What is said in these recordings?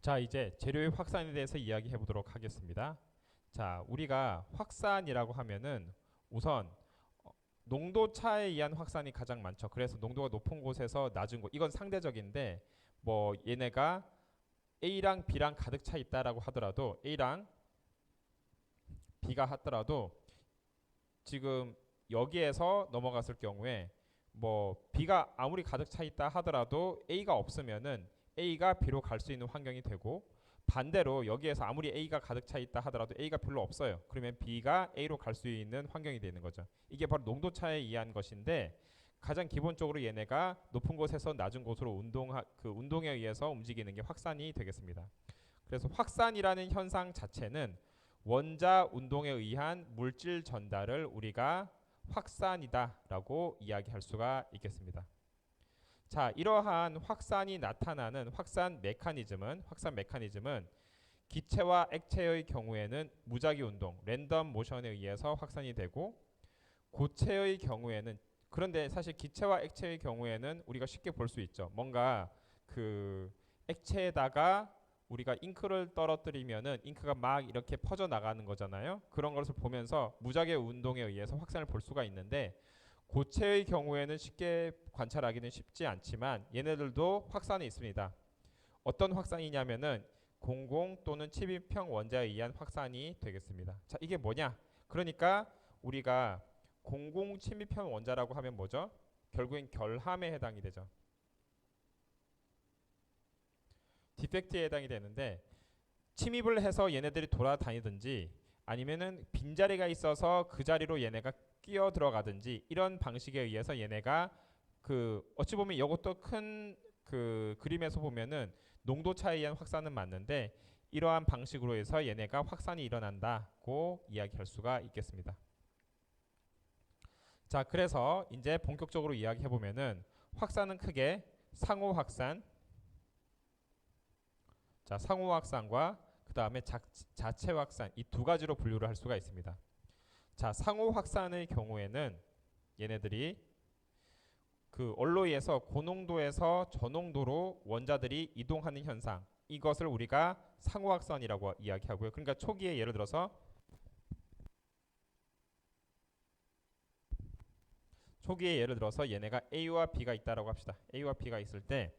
자, 이제 재료의 확산에 대해서 이야기해 보도록 하겠습니다. 자, 우리가 확산이라고 하면은 우선 농도 차에 의한 확산이 가장 많죠. 그래서 농도가 높은 곳에서 낮은 곳, 이건 상대적인데 뭐 얘네가 A랑 B랑 가득 차 있다라고 하더라도 A랑 B가 하더라도 지금 여기에서 넘어갔을 경우에 뭐 B가 아무리 가득 차 있다 하더라도 A가 없으면은 A가 B로 갈 수 있는 환경이 되고, 반대로 여기에서 아무리 A가 가득 차 있다 하더라도 A가 별로 없어요. 그러면 B가 A로 갈 수 있는 환경이 되는 거죠. 이게 바로 농도 차에 의한 것인데, 가장 기본적으로 얘네가 높은 곳에서 낮은 곳으로 운동에 의해서 움직이는 게 확산이 되겠습니다. 그래서 확산이라는 현상 자체는 원자 운동에 의한 물질 전달을 우리가 확산이다라고 이야기할 수가 있겠습니다. 자, 이러한 확산이 나타나는 확산 메커니즘은 기체와 액체의 경우에는 무작위 운동, 랜덤 모션에 의해서 확산이 되고, 고체의 경우에는, 그런데 사실 기체와 액체의 경우에는 우리가 쉽게 볼 수 있죠. 뭔가 그 액체에다가 우리가 잉크를 떨어뜨리면은 잉크가 막 이렇게 퍼져 나가는 거잖아요. 그런 것을 보면서 무작위 운동에 의해서 확산을 볼 수가 있는데, 고체의 경우에는 쉽게 관찰하기는 쉽지 않지만 얘네들도 확산이 있습니다. 어떤 확산이냐면은 공공 또는 침입형 원자에 의한 확산이 되겠습니다. 자, 이게 뭐냐? 그러니까 우리가 공공 침입형 원자라고 하면 뭐죠? 결국엔 결함에 해당이 되죠. 디펙트에 해당이 되는데, 침입을 해서 얘네들이 돌아다니든지 아니면은 빈자리가 있어서 그 자리로 얘네가 끼어 들어가든지, 이런 방식에 의해서 얘네가 어찌 보면 이것도 큰 그림에서 보면은 농도 차에 의한 확산은 맞는데, 이러한 방식으로 해서 얘네가 확산이 일어난다고 이야기할 수가 있겠습니다. 자, 그래서 이제 본격적으로 이야기해 보면은 확산은 크게 상호 확산, 자, 상호 확산과 그 다음에 자체 확산, 이 두 가지로 분류를 할 수가 있습니다. 자, 상호 확산의 경우에는 얘네들이 그 얼로이에서 고농도에서 저농도로 원자들이 이동하는 현상, 이것을 우리가 상호 확산이라고 이야기하고요. 그러니까 초기에 예를 들어서 얘네가 A와 B가 있다라고 합시다. A와 B가 있을 때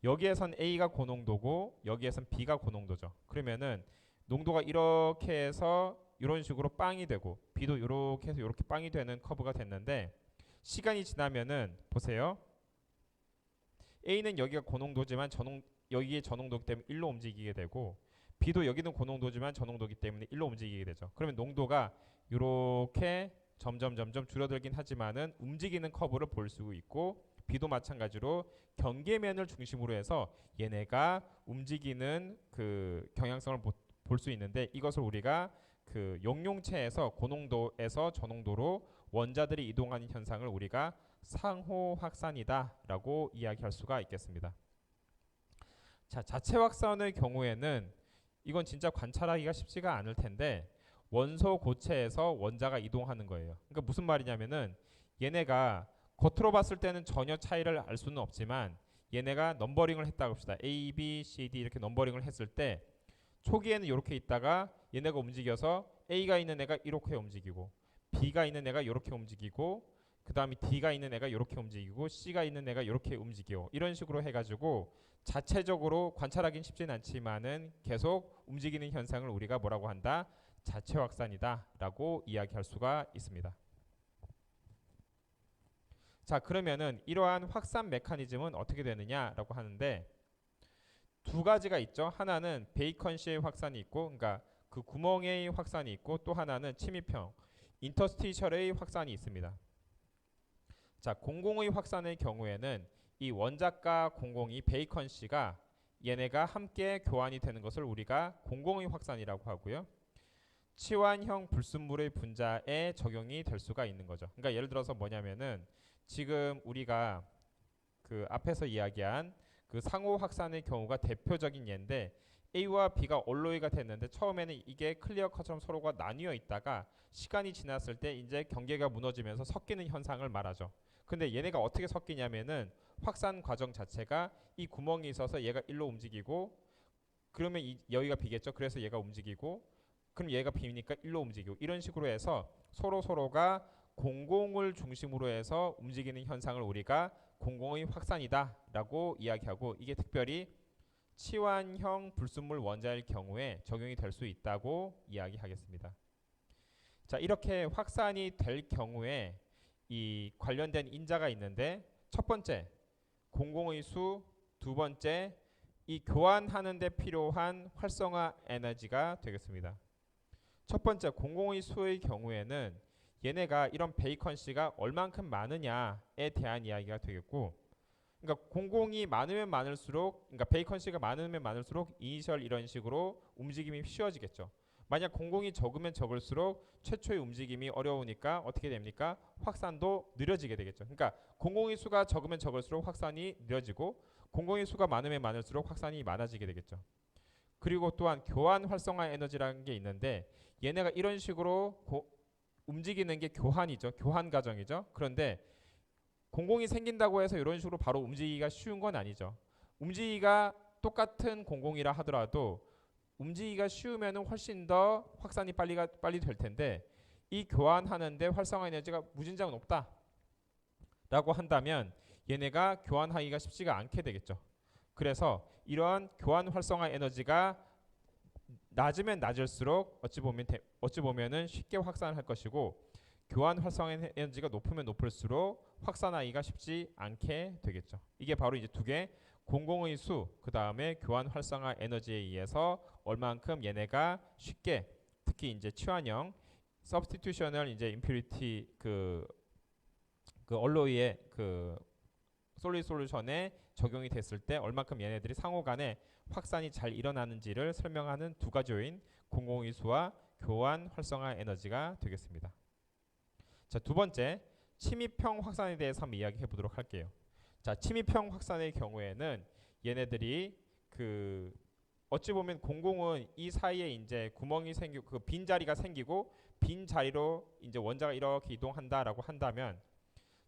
여기에선 A가 고농도고 여기에선 B가 고농도죠. 그러면은 농도가 이렇게 해서 이런 식으로 빵이 되고 B도 이렇게 해서 이렇게 빵이 되는 커브가 됐는데, 시간이 지나면은 보세요. A는 여기가 고농도지만 여기에 저농도기 때문에 1로 움직이게 되고, B도 여기는 고농도지만 저농도기 때문에 1로 움직이게 되죠. 그러면 농도가 이렇게 점점 줄어들긴 하지만은 움직이는 커브를 볼 수 있고, B도 마찬가지로 경계면을 중심으로 해서 얘네가 움직이는 그 경향성을 볼 수 있는데, 이것을 우리가 그 용용체에서 고농도에서 저농도로 원자들이 이동하는 현상을 우리가 상호 확산이다라고 이야기할 수가 있겠습니다. 자, 자체 확산의 경우에는 이건 진짜 관찰하기가 쉽지가 않을 텐데, 원소 고체에서 원자가 이동하는 거예요. 그러니까 무슨 말이냐면은 얘네가 겉으로 봤을 때는 전혀 차이를 알 수는 없지만, 얘네가 넘버링을 했다고 합시다. A, B, C, D 이렇게 넘버링을 했을 때 초기에는 이렇게 있다가 얘네가 움직여서 A가 있는 애가 이렇게 움직이고, B가 있는 애가 이렇게 움직이고, 그 다음에 D가 있는 애가 이렇게 움직이고, C가 있는 애가 이렇게 움직이고, 이런 식으로 해가지고 자체적으로 관찰하기는 쉽진 않지만은 계속 움직이는 현상을 우리가 뭐라고 한다? 자체 확산이다 라고 이야기할 수가 있습니다. 자, 그러면은 이러한 확산 메커니즘은 어떻게 되느냐라고 하는데, 두 가지가 있죠. 하나는 베이컨시의 확산이 있고, 그러니까 그 구멍의 확산이 있고, 또 하나는 침입형 인터스티셜의 확산이 있습니다. 자, 공공의 확산의 경우에는 이 원자과 공공이 베이컨시가 얘네가 함께 교환이 되는 것을 우리가 공공의 확산이라고 하고요. 치환형 불순물의 분자에 적용이 될 수가 있는 거죠. 그러니까 예를 들어서 뭐냐면은 지금 우리가 그 앞에서 이야기한 그 상호 확산의 경우가 대표적인 예인데, A와 B가 얼로이가 됐는데 처음에는 이게 클리어 컷처럼 서로가 나뉘어 있다가 시간이 지났을 때 이제 경계가 무너지면서 섞이는 현상을 말하죠. 근데 얘네가 어떻게 섞이냐면은 확산 과정 자체가 이 구멍이 있어서 얘가 일로 움직이고, 그러면 여기가 B겠죠. 그래서 얘가 움직이고 그럼 얘가 B니까 일로 움직이고 이런 식으로 해서 서로가 공공을 중심으로 해서 움직이는 현상을 우리가 공공의 확산이다라고 이야기하고 이게 특별히 치환형 불순물 원자일 경우에 적용이 될 수 있다고 이야기하겠습니다. 자, 이렇게 확산이 될 경우에 이 관련된 인자가 있는데 첫 번째 공공의 수, 두 번째 이 교환하는 데 필요한 활성화 에너지가 되겠습니다. 첫 번째 공공의 수의 경우에는 얘네가 이런 베이컨씨가 얼만큼 많으냐에 대한 이야기가 되겠고, 그러니까 공공이 많으면 많을수록, 그러니까 베이컨씨가 많으면 많을수록 이니셜 이런 식으로 움직임이 쉬워지겠죠. 만약 공공이 적으면 적을수록 최초의 움직임이 어려우니까 어떻게 됩니까? 확산도 느려지게 되겠죠. 그러니까 공공의 수가 적으면 적을수록 확산이 느려지고 공공의 수가 많으면 많을수록 확산이 많아지게 되겠죠. 그리고 또한 교환 활성화 에너지라는 게 있는데 얘네가 이런 식으로 움직이는 게 교환이죠. 교환 과정이죠. 그런데 공공이 생긴다고 해서 이런 식으로 바로 움직이기가 쉬운 건 아니죠. 움직이기가 똑같은 공공이라 하더라도 움직이기가 쉬우면 훨씬 더 확산이 빨리 될 텐데 이 교환하는데 활성화 에너지가 무진장 높다 라고 한다면 얘네가 교환하기가 쉽지가 않게 되겠죠. 그래서 이러한 교환 활성화 에너지가 낮으면 낮을수록 어찌 보면은 쉽게 확산할 것이고 교환 활성화 에너지가 높으면 높을수록 확산하기가 쉽지 않게 되겠죠. 이게 바로 이제 두 개 공공의 수, 그 다음에 교환 활성화 에너지에 의해서 얼만큼 얘네가 쉽게 특히 이제 치환형 substitutional 이제 impurity 그 얼로이의 그 솔리드 솔루션에 적용이 됐을 때 얼만큼 얘네들이 상호간에 확산이 잘 일어나는지를 설명하는 두 가지 요인 공공의 수와 교환 활성화 에너지가 되겠습니다. 자, 두 번째 침입형 확산에 대해서 한번 이야기해 보도록 할게요. 자, 침입형 확산의 경우에는 얘네들이 그 어찌 보면 공공은 이 사이에 이제 구멍이 생기고 그 빈 자리가 생기고 빈 자리로 이제 원자가 이렇게 이동한다라고 한다면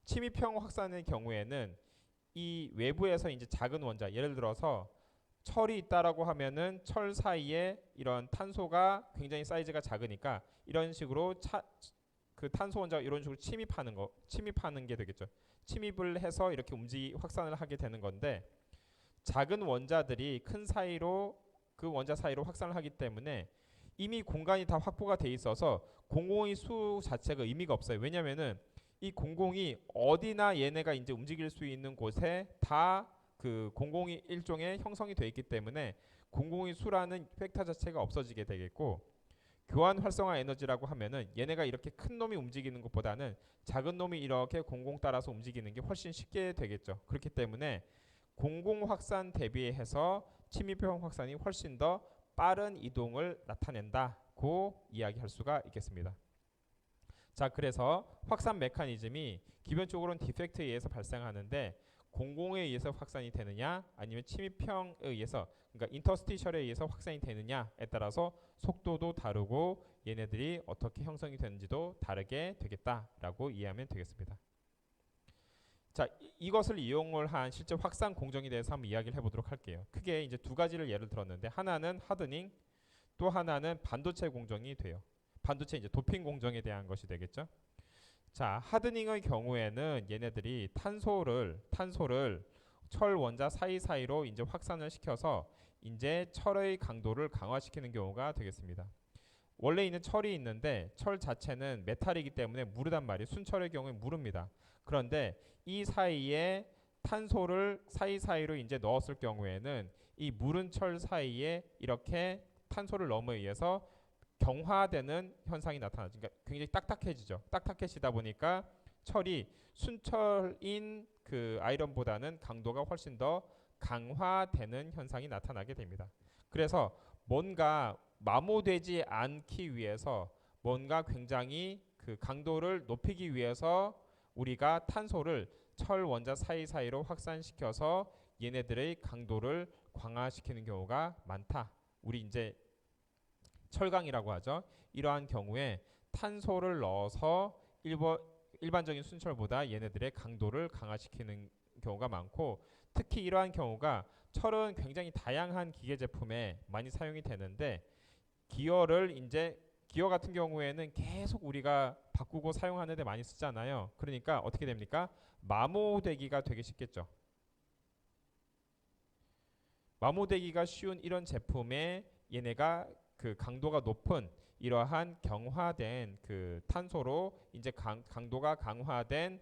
침입형 확산의 경우에는 이 외부에서 이제 작은 원자 예를 들어서 철이 있다라고 하면은 철 사이에 이런 탄소가 굉장히 사이즈가 작으니까 이런 식으로 그 탄소 원자가 이런 식으로 침입하는 게 되겠죠. 침입을 해서 이렇게 확산을 하게 되는 건데 작은 원자들이 큰 사이로 그 원자 사이로 확산을 하기 때문에 이미 공간이 다 확보가 돼 있어서 공공의 수 자체가 의미가 없어요. 왜냐면은 이 공공이 어디나 얘네가 이제 움직일 수 있는 곳에 다 그 공공이 일종의 형성이 돼 있기 때문에 공공의 수라는 벡터 자체가 없어지게 되겠고 교환 활성화 에너지라고 하면은 얘네가 이렇게 큰 놈이 움직이는 것보다는 작은 놈이 이렇게 공공 따라서 움직이는 게 훨씬 쉽게 되겠죠. 그렇기 때문에 공공 확산 대비해서 침입형 확산이 훨씬 더 빠른 이동을 나타낸다고 이야기할 수가 있겠습니다. 자, 그래서 확산 메커니즘이 기본적으로는 디펙트에 의해서 발생하는데 공공에 의해서 확산이 되느냐 아니면 침입형에 의해서 그러니까 인터스티셜에 의해서 확산이 되느냐에 따라서 속도도 다르고 얘네들이 어떻게 형성이 되는지도 다르게 되겠다라고 이해하면 되겠습니다. 자, 이것을 이용을 한 실제 확산 공정에 대해서 한번 이야기를 해보도록 할게요. 크게 이제 두 가지를 예를 들었는데 하나는 하드닝, 또 하나는 반도체 공정이 돼요. 반도체 이제 도핑 공정에 대한 것이 되겠죠. 자, 하드닝의 경우에는 얘네들이 탄소를 철 원자 사이사이로 이제 확산을 시켜서 이제 철의 강도를 강화시키는 경우가 되겠습니다. 원래 있는 철이 있는데 철 자체는 메탈이기 때문에 무르단 말이에요. 순철의 경우에 무릅니다. 그런데 이 사이에 탄소를 사이사이로 이제 넣었을 경우에는 이 무른 철 사이에 이렇게 탄소를 넣음에 의해서 경화되는 현상이 나타나죠. 그러니까 굉장히 딱딱해지죠. 딱딱해지다 보니까 철이 순철인 그 아이런보다는 강도가 훨씬 더 강화되는 현상이 나타나게 됩니다. 그래서 뭔가 마모되지 않기 위해서 뭔가 굉장히 그 강도를 높이기 위해서 우리가 탄소를 철 원자 사이사이로 확산시켜서 얘네들의 강도를 강화시키는 경우가 많다. 우리 이제 철강이라고 하죠. 이러한 경우에 탄소를 넣어서 일반적인 순철보다 얘네들의 강도를 강화시키는 경우가 많고 특히 이러한 경우가 철은 굉장히 다양한 기계 제품에 많이 사용이 되는데 기어 같은 경우에는 계속 우리가 바꾸고 사용하는 데 많이 쓰잖아요. 그러니까 어떻게 됩니까? 마모되기가 되게 쉽겠죠. 마모되기가 쉬운 이런 제품에 얘네가 그 강도가 높은 이러한 경화된 그 탄소로 이제 강도가 강화된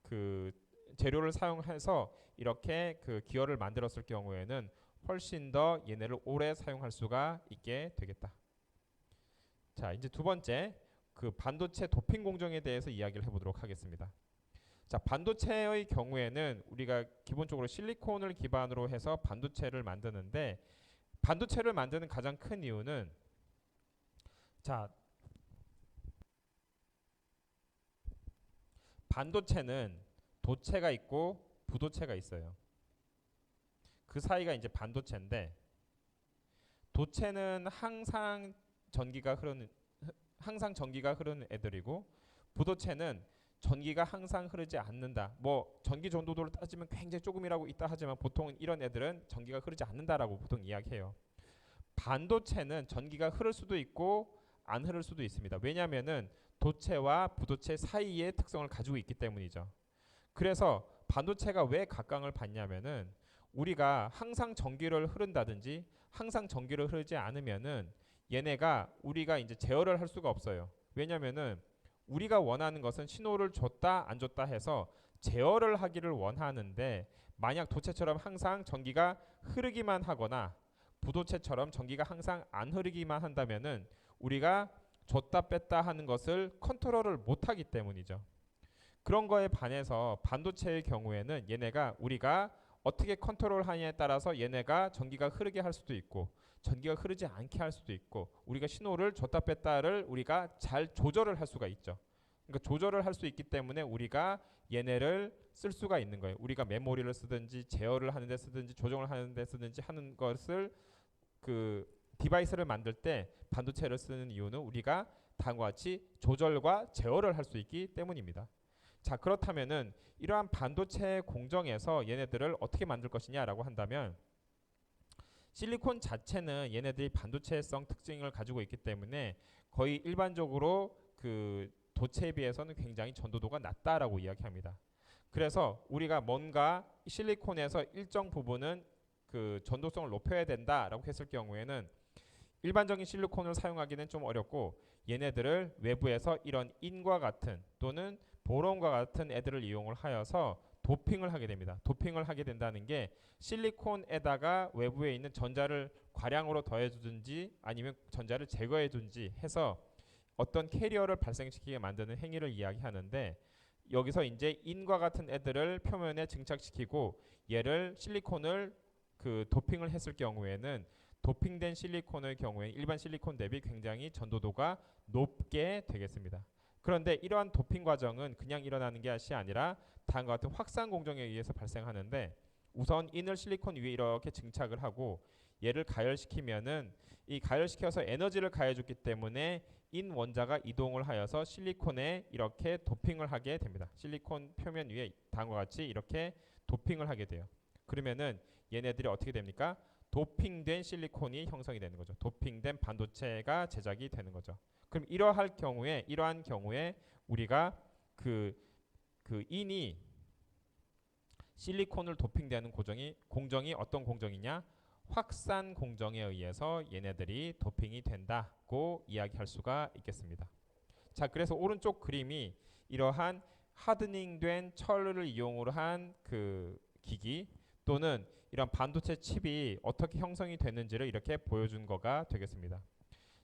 그 재료를 사용해서 이렇게 그 기어를 만들었을 경우에는 훨씬 더 얘네를 오래 사용할 수가 있게 되겠다. 자, 이제 두 번째 그 반도체 도핑 공정에 대해서 이야기를 해보도록 하겠습니다. 자, 반도체의 경우에는 우리가 기본적으로 실리콘을 기반으로 해서 반도체를 만드는데 반도체를 만드는 가장 큰 이유는 자, 반도체는 도체가 있고 부도체가 있어요. 그 사이가 이제 반도체인데 도체는 항상 전기가 흐르는 애들이고 부도체는 전기가 항상 흐르지 않는다. 뭐 전기 전도도를 따지면 굉장히 조금이라고 있다 하지만 보통 이런 애들은 전기가 흐르지 않는다라고 보통 이야기해요. 반도체는 전기가 흐를 수도 있고 안 흐를 수도 있습니다. 왜냐하면은 도체와 부도체 사이의 특성을 가지고 있기 때문이죠. 그래서 반도체가 왜 각광을 받냐면은 우리가 항상 전기를 흐른다든지 항상 전기를 흐르지 않으면은 얘네가 우리가 이제 제어를 할 수가 없어요. 왜냐면은 우리가 원하는 것은 신호를 줬다 안 줬다 해서 제어를 하기를 원하는데 만약 도체처럼 항상 전기가 흐르기만 하거나 부도체처럼 전기가 항상 안 흐르기만 한다면은 우리가 줬다 뺐다 하는 것을 컨트롤을 못하기 때문이죠. 그런 거에 반해서 반도체의 경우에는 얘네가 우리가 어떻게 컨트롤하냐에 따라서 얘네가 전기가 흐르게 할 수도 있고 전기가 흐르지 않게 할 수도 있고 우리가 신호를 줬다 뺐다를 우리가 잘 조절을 할 수가 있죠. 그러니까 조절을 할 수 있기 때문에 우리가 얘네를 쓸 수가 있는 거예요. 우리가 메모리를 쓰든지 제어를 하는 데 쓰든지 조정을 하는 데 쓰든지 하는 것을 그 디바이스를 만들 때 반도체를 쓰는 이유는 우리가 다음과 같이 조절과 제어를 할 수 있기 때문입니다. 자, 그렇다면은 이러한 반도체 공정에서 얘네들을 어떻게 만들 것이냐라고 한다면 실리콘 자체는 얘네들이 반도체성 특징을 가지고 있기 때문에 거의 일반적으로 그 도체에 비해서는 굉장히 전도도가 낮다라고 이야기합니다. 그래서 우리가 뭔가 실리콘에서 일정 부분은 그 전도성을 높여야 된다라고 했을 경우에는 일반적인 실리콘을 사용하기는 좀 어렵고 얘네들을 외부에서 이런 인과 같은 또는 보론과 같은 애들을 이용을 하여서 도핑을 하게 됩니다. 도핑을 하게 된다는 게 실리콘에다가 외부에 있는 전자를 과량으로 더해주든지 아니면 전자를 제거해주든지 해서 어떤 캐리어를 발생시키게 만드는 행위를 이야기하는데 여기서 이제 인과 같은 애들을 표면에 증착시키고 얘를 실리콘을 그 도핑을 했을 경우에는 도핑된 실리콘의 경우에 일반 실리콘 대비 굉장히 전도도가 높게 되겠습니다. 그런데 이러한 도핑 과정은 그냥 일어나는 것이 아니라 다음과 같은 확산 공정에 의해서 발생하는데 우선 인을 실리콘 위에 이렇게 증착을 하고 얘를 가열시키면은 이 가열시켜서 에너지를 가해줬기 때문에 인 원자가 이동을 하여서 실리콘에 이렇게 도핑을 하게 됩니다. 실리콘 표면 위에 다음과 같이 이렇게 도핑을 하게 돼요. 그러면은 얘네들이 어떻게 됩니까? 도핑된 실리콘이 형성이 되는 거죠. 도핑된 반도체가 제작이 되는 거죠. 그럼 이러한 경우에 우리가 그 인이 실리콘을 도핑되는 공정이 어떤 공정이냐? 확산 공정에 의해서 얘네들이 도핑이 된다고 이야기할 수가 있겠습니다. 자, 그래서 오른쪽 그림이 이러한 하드닝된 철을 이용으로 한 그 기기 또는 이런 반도체 칩이 어떻게 형성이 됐는지를 이렇게 보여준 거가 되겠습니다.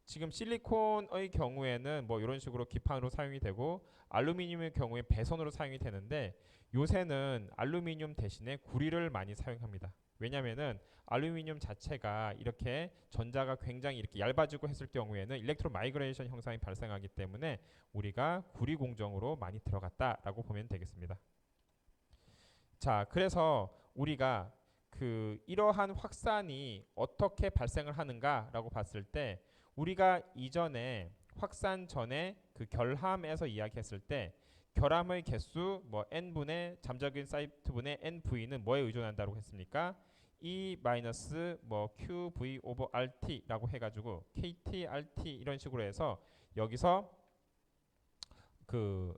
지금 실리콘의 경우에는 뭐 이런 식으로 기판으로 사용이 되고 알루미늄의 경우에 배선으로 사용이 되는데 요새는 알루미늄 대신에 구리를 많이 사용합니다. 왜냐면은 알루미늄 자체가 이렇게 전자가 굉장히 이렇게 얇아지고 했을 경우에는 일렉트로 마이그레이션 현상이 발생하기 때문에 우리가 구리 공정으로 많이 들어갔다라고 보면 되겠습니다. 자, 그래서 우리가 이러한 확산이 어떻게 발생을 하는가라고 봤을 때 우리가 이전에 확산 전에 그 결함에서 이야기했을 때 결함의 개수 뭐 n분의 잠적인 사이트분의 nv는 뭐에 의존한다고 했습니까? E 마이너스 뭐 QV 오버 RT라고 해가지고 KT, RT 이런 식으로 해서 여기서 그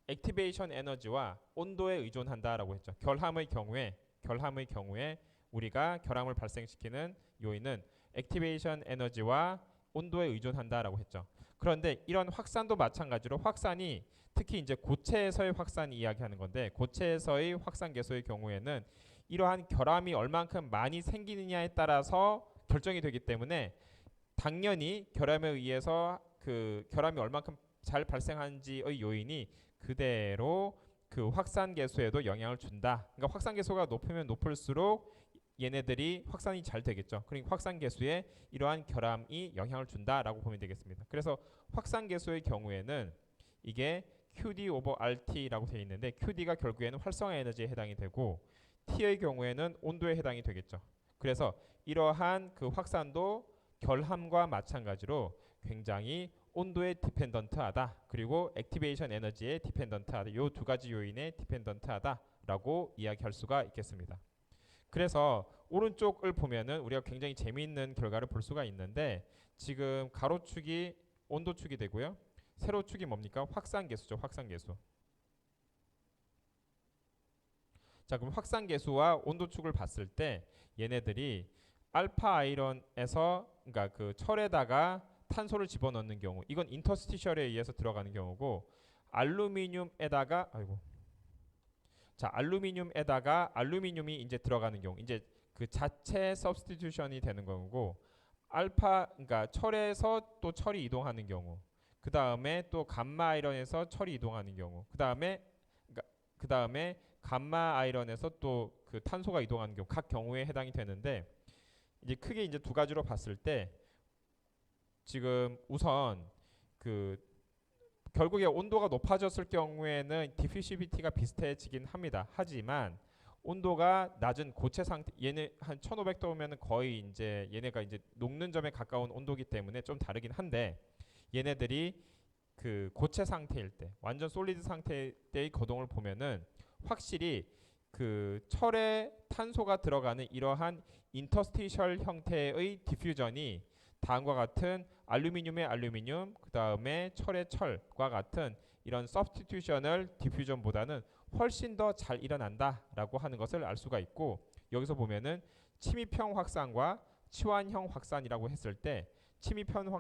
액티베이션 에너지와 온도에 의존한다라고 했죠. 결함의 경우에 우리가 결함을 발생시키는 요인은 액티베이션 에너지와 온도에 의존한다라고 했죠. 그런데 이런 확산도 마찬가지로 확산이 특히 이제 고체에서의 확산 이야기하는 건데 고체에서의 확산 개수의 경우에는 이러한 결함이 얼만큼 많이 생기느냐에 따라서 결정이 되기 때문에 당연히 결함에 의해서 그 결함이 얼만큼 잘 발생하는지의 요인이 그대로 그 확산 개수에도 영향을 준다. 그러니까 확산 개수가 높으면 높을수록 얘네들이 확산이 잘 되겠죠. 그러니까 확산 개수에 이러한 결함이 영향을 준다라고 보면 되겠습니다. 그래서 확산 개수의 경우에는 이게 QD 오버 RT라고 되어 있는데 QD가 결국에는 활성화 에너지에 해당이 되고 T의 경우에는 온도에 해당이 되겠죠. 그래서 이러한 그 확산도 결함과 마찬가지로 굉장히 온도에 디펜던트하다. 그리고 액티베이션 에너지에 디펜던트하다. 요 두 가지 요인에 디펜던트하다라고 이야기할 수가 있겠습니다. 그래서 오른쪽을 보면은 우리가 굉장히 재미있는 결과를 볼 수가 있는데 지금 가로축이 온도축이 되고요. 세로축이 뭡니까? 확산계수죠. 확산계수. 자, 그럼 확산계수와 온도축을 봤을 때 얘네들이 알파 아이론에서 그러니까 그 철에다가 탄소를 집어넣는 경우 이건 인터스티셜에 의해서 들어가는 경우고 알루미늄에다가 알루미늄에다가 알루미늄이 이제 들어가는 경우 이제 그 자체 서브스티튜션이 되는 거고 그러니까 철에서 또 철이 이동하는 경우 그 다음에 또 감마 아이론에서 철이 이동하는 경우 그 다음에 감마 아이론에서 또 그 탄소가 이동하는 경우 각 경우에 해당이 되는데 이제 크게 이제 두 가지로 봤을 때 지금 우선 그 결국에 온도가 높아졌을 경우에는 디퓨시비티가 비슷해지긴 합니다. 하지만 온도가 낮은 고체 상태 얘네 한 1500도면 거의 이제 얘네가 이제 녹는 점에 가까운 온도기 때문에 좀 다르긴 한데 얘네들이 그 고체 상태일 때 완전 솔리드 상태 때의 거동을 보면은 확실히 그 철에 탄소가 들어가는 이러한 인터스티셜 형태의 디퓨전이 다음과 같은 알루미늄의 알루미늄, 그 다음에 철의 철과 같은 이런 서브스티튜셔널 디퓨전보다는 훨씬 더 잘 일어난다라고 하는 것을 알 수가 있고 여기서 보면은 침입형 확산과 치환형 확산이라고 했을 때 침입형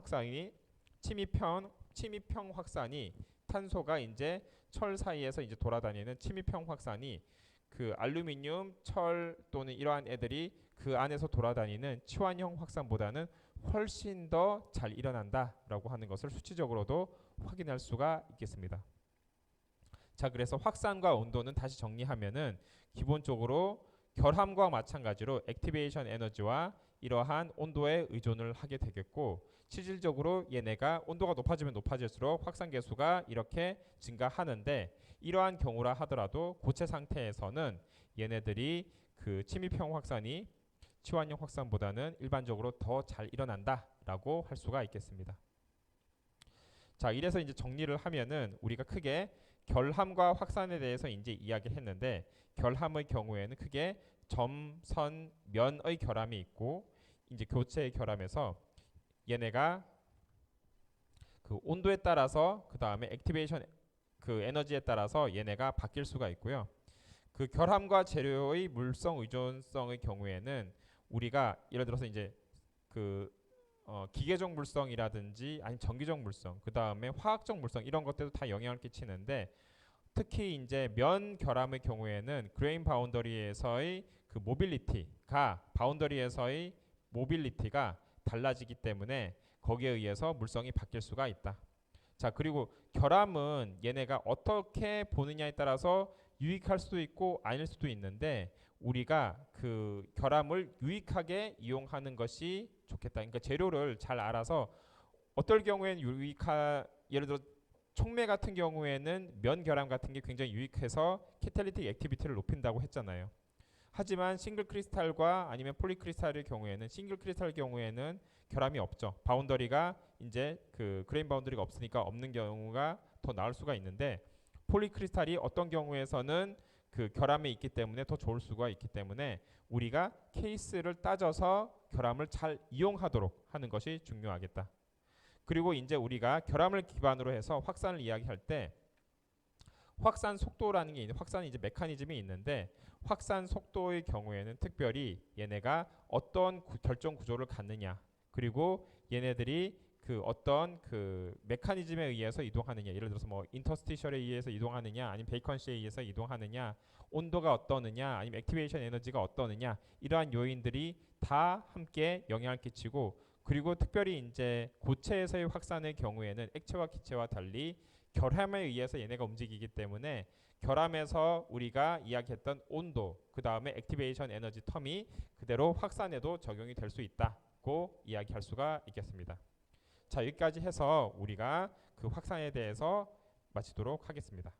확산이 탄소가 이제 철 사이에서 이제 돌아다니는 침입형 확산이 그 알루미늄, 철 또는 이러한 애들이 그 안에서 돌아다니는 치환형 확산보다는 훨씬 더 잘 일어난다라고 하는 것을 수치적으로도 확인할 수가 있겠습니다. 자, 그래서 확산과 온도는 다시 정리하면은 기본적으로 결함과 마찬가지로 액티베이션 에너지와 이러한 온도에 의존을 하게 되겠고 실질적으로 얘네가 온도가 높아지면 높아질수록 확산 계수가 이렇게 증가하는데 이러한 경우라 하더라도 고체 상태에서는 얘네들이 그 침입형 확산이 치환형 확산보다는 일반적으로 더 잘 일어난다라고 할 수가 있겠습니다. 자, 이래서 이제 정리를 하면은 우리가 크게 결함과 확산에 대해서 이제 이야기를 했는데 결함의 경우에는 크게 점, 선, 면의 결함이 있고 이제 교체의 결함에서 얘네가 그 온도에 따라서 그 다음에 액티베이션 그 에너지에 따라서 얘네가 바뀔 수가 있고요. 그 결함과 재료의 물성 의존성의 경우에는 우리가 예를 들어서 이제 그 기계적 물성이라든지 아니 전기적 물성, 그 다음에 화학적 물성 이런 것들도 다 영향을 끼치는데 특히 이제 면 결함의 경우에는 그레인 바운더리에서의 그 바운더리에서의 모빌리티가 달라지기 때문에 거기에 의해서 물성이 바뀔 수가 있다. 자, 그리고 결함은 얘네가 어떻게 보느냐에 따라서 유익할 수도 있고 아닐 수도 있는데 우리가 그 결함을 유익하게 이용하는 것이 좋겠다. 그러니까 재료를 잘 알아서 어떨 경우에는 예를 들어 촉매 같은 경우에는 면 결함 같은 게 굉장히 유익해서 캐탈리틱 액티비티를 높인다고 했잖아요. 하지만 싱글 크리스탈과 아니면 폴리 크리스탈의 경우에는 싱글 크리스탈 경우에는 결함이 없죠. 바운더리가 이제 그 그레인 바운더리가 없으니까 없는 경우가 더 나을 수가 있는데 폴리크리스탈이 어떤 경우에서는 그 결함이 있기 때문에 더 좋을 수가 있기 때문에 우리가 케이스를 따져서 결함을 잘 이용하도록 하는 것이 중요하겠다. 그리고 이제 우리가 결함을 기반으로 해서 확산을 이야기할 때 확산 속도라는 게 있는 확산 이제 메커니즘이 있는데 확산 속도의 경우에는 특별히 얘네가 어떤 결정 구조를 갖느냐 그리고 얘네들이 그 어떤 그 메커니즘에 의해서 이동하느냐 예를 들어서 뭐 인터스티셜에 의해서 이동하느냐 아니면 베이컨시에 의해서 이동하느냐 온도가 어떠느냐 아니면 액티베이션 에너지가 어떠느냐 이러한 요인들이 다 함께 영향을 끼치고 그리고 특별히 이제 고체에서의 확산의 경우에는 액체와 기체와 달리 결함에 의해서 얘네가 움직이기 때문에 결함에서 우리가 이야기했던 온도 그 다음에 액티베이션 에너지 텀이 그대로 확산에도 적용이 될 수 있다고 이야기할 수가 있겠습니다. 자 여기까지 해서 우리가 그 확산에 대해서 마치도록 하겠습니다.